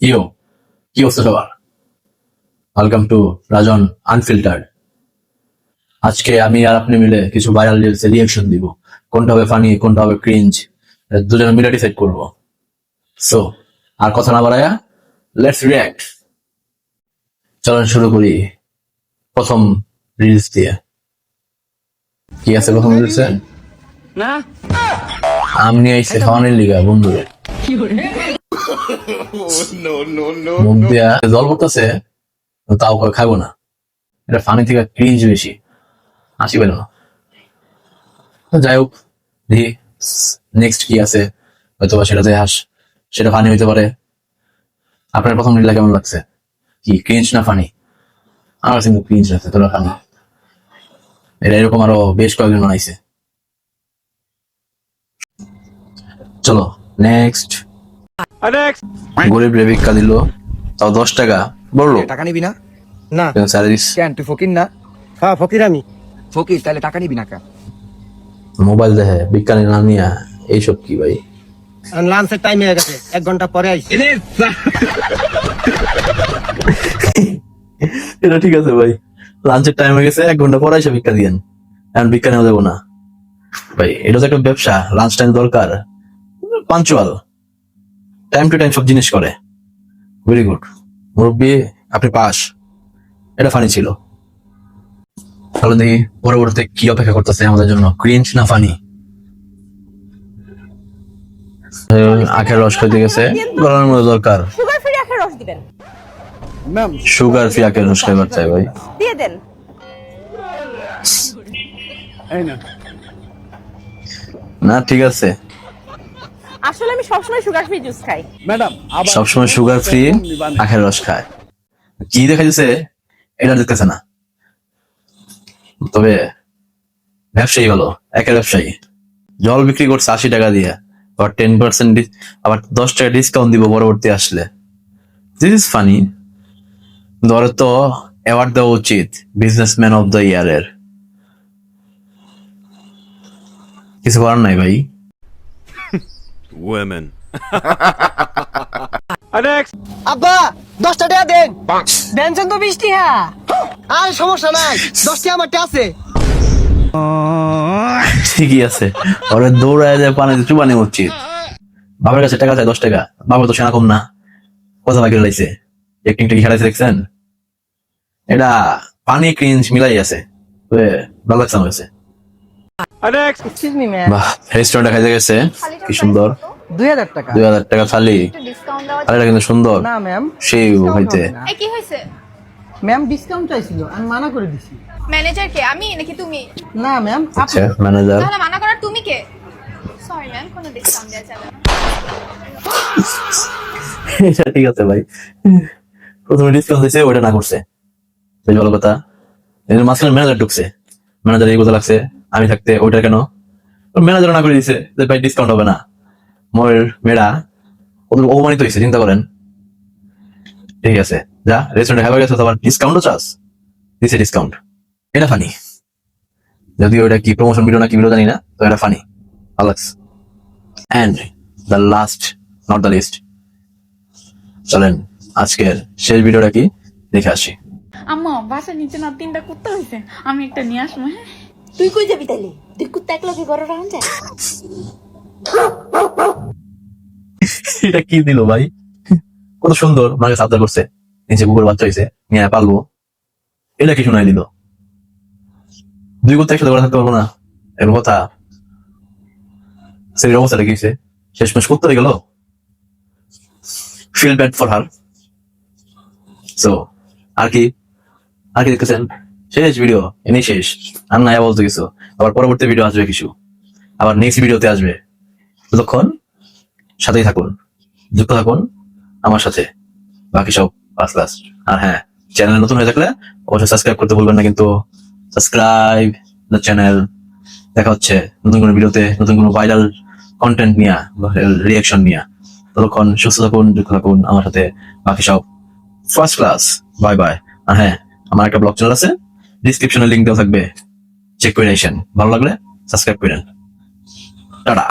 ইয়ো, কি অবস্থা সবার? Welcome to Rajan unfiltered. আজকে আমি আর আপনি মিলে কিছু ভাইরাল রিলসে রিয়াকশন দিব। কোনটা হবে ফানি, কোনটা হবে ক্রিঞ্জ, দুজনে মিলে ডিসাইড করবো। সো আর কথা না বাড়ায়া লেটস রিয়াক্ট। চলেন শুরু করি প্রথম রিলস দিয়ে। কি আছে প্রথম রিলসে? না আম নিয়ে আইসে খাওয়ানোর লিগা বন্ধুরে। মুখ দিয়া জল পড়তেছে, তাও করে খাবো না। এটা ফানি থেকে ক্রিঞ্জ বেশি, হাসি পেল না। যাই হোক, দেখি নেক্সট কি আছে, হয়তো বা সেটাতে সেটা ফানি হইতে পারে। আপনার প্রথম রিলটা কেমন লাগছে? কি ক্রিঞ্জ না ফানি? আমার কাছে কিন্তু ক্রিঞ্জ লাগছে, তোরা ফানি। এটা এরকম আরো বেশ কয়েকজন বানাইছে। চলো নেক্সট। গরিব রে ভিক্ষা দিল, তাও 10 টাকা বললো। টাকা নিবি না? না। স্যালারিস কেন তুই ফকির না? হ্যাঁ ফকির আমি। ফকির তাহলে টাকা নিবি না কেন? মোবাইল দেখে ভিক্ষা না নিয়া, এইসব কি ভাই? লাঞ্চের টাইম হয়ে গেছে, 1 ঘন্টা পরে আইছি। এটা ঠিক আছে ভাই, লাঞ্চের টাইম হয়ে গেছে, 1 ঘন্টা পরে এসে ভিক্ষা দিয়েন। এখন ভিক্ষা নেওয়া যাবো না ভাই, এটা তো একটা ব্যবসা। লাঞ্চ টাইম দরকার, পাঞ্চুয়াল, টাইম টু টাইম সব জিনিস করে। ভেরি গুড মুরব্বী, আপনি পাস। এটা ফানি ছিল। তাহলে দেখি পরবর্তীতে কি অপেক্ষা করতেছে আমাদের জন্য, ক্রিঞ্জ না ফানি? আখের রস খাইতে গেছে, গরমের মধ্যে দরকার সুগার ফ্রি আখের রস দিবেন। ম্যাম সুগার ফ্রি আখের রস খাইবার চাই ভাই। দিয়ে দেন। না ঠিক আছে, আসলে আমি সবসময় সুগার ফ্রি জুস খাই। ম্যাডাম সবসময় সুগার ফ্রি আখের রস খায়। কি দেখা যাচ্ছে এটা দেখতেছে না, তবে ব্যবসায়ী হলো, একের ব্যবসায়ী। জল বিক্রি করছে 80 টাকা দিয়ে, আবার 10% আবার 10 টাকা ডিসকাউন্ট দিব পরবর্তী আসলে। This is funny. ধরে তো অ্যাওয়ার্ড দেওয়া উচিত বিজনেসম্যান অফ দ্য ইয়ারের। কিছু করার নাই ভাই। Women. আব্বা 10 টাকা দেন। দেনছেন তো 20 টাকা। আর সমস্যা নাই, 10 টাকা আমারটা আছে। ঠিকই আছে, ওরে দৌড়ায় যায় পানি চুবানি উচিত। বাবার কাছে টাকা চাই 10 টাকা, বাবা তো সেনা কম না, কথা বাকি লাইছে। একটিংটা কি খেলাইছে দেখছেন? এটা পানি ক্রিঞ্জ মিলাই আছে, তবে ভালো লাগছে আমার কাছে। Excuse me ma'am. বাহ, রেস্টুরেন্টে খাইতে গেছে, কি সুন্দর। 2000 টাকা। 2000 টাকা থালি, ডিসকাউন্ট দেওয়া থালিটা কিন্তু সুন্দর। না ম্যাম, সেই হইতে এই কি হয়েছে? ম্যাম ডিসকাউন্ট চাইছিল, আমি মানা করে দিছি। ম্যানেজার কে, আমি নাকি তুমি? না ম্যাম, আচ্ছা ম্যানেজার। তাহলে মানা করার তুমি কে? সরি ম্যাম, কোনো ডিসকাউন্ট দেওয়া যাবে না। এটা ঠিক আছে ভাই, প্রথমে ডিসকাউন্ট দিয়েছে, ওটা না করছে, বেশ ভালো কথা। এর মাঝখানে ম্যানেজার ঢুকছে, ম্যানেজার এই কথা লাগছে, আমি থাকতে ওইটা কেন? ম্যানেজার না করে দিছে যে ভাই ডিসকাউন্ট হবে না। ময়ের মেয়েরা ওদের অপমানিত হয়েছে, চিন্তা করেন। ঠিক আছে, যা রেস্টুরেন্টে খাবার গেছে, তোমার ডিসকাউন্টও চাস, দিছে ডিসকাউন্ট। এটা ফানি, যদিও এটা কি প্রমোশন ভিডিও না কি ভিডিও জানি না, তো এটা ফানি, ভালো লাগছে। And the last not the least, চলেন আজকের শেষ ভিডিওটা কি দেখে আসি। আম্মা বাসার নিচে না 3টা কুত্তা হয়েছে, আমি একটা নিয়ে আসবো। হ্যাঁ তুই কই যাবি তাইলে? তুই কুত্তা একলগে ঘরে রাখা যায়? এটা কি দিল ভাই, কত সুন্দর মাকে সাবধান করছে, নিচে কুকুর বাচ্চা হয়েছে, নিয়ে পালবো। এটা কি শোনাই দিল? 2 কুত্তা একসাথে ঘরে থাকতে পারবো না, এর কথা। সেই অবস্থাটা কি হয়েছে, শেষমেশ কুত্তা হয়ে গেল। Feel bad for her. So আর কি দেখতেছেন? শেষ ভিডিও, এনেই শেষ। আর নাই বলতে কিছু, আবার পরবর্তী ভিডিও আসবে কিছু, আবার নেক্সট ভিডিওতে আসবে। ততক্ষণ সাথেই থাকুন, যুক্ত থাকুন আমার সাথে, বাকি সব ফার্স্ট ক্লাস। আর হ্যাঁ, চ্যানেল নতুন হয়ে থাকলে অবশ্যই সাবস্ক্রাইব করতে ভুলবেন না কিন্তু। Subscribe the channel. দেখা হচ্ছে নতুন কোনো ভিডিওতে, নতুন কোনো ভাইরাল কন্টেন্ট নিয়ে, রিয়াকশন নিয়ে। ততক্ষণ সুস্থ থাকুন, যুক্ত থাকুন আমার সাথে, বাকি সব ফার্স্ট ক্লাস। Bye bye. আর হ্যাঁ, আমার একটা ব্লগ চ্যানেল আছে, ডিসক্রিপশনে লিংক দেওয়া থাকবে, চেক করে আসেন। ভালো লাগলে সাবস্ক্রাইব করেন। টাটা।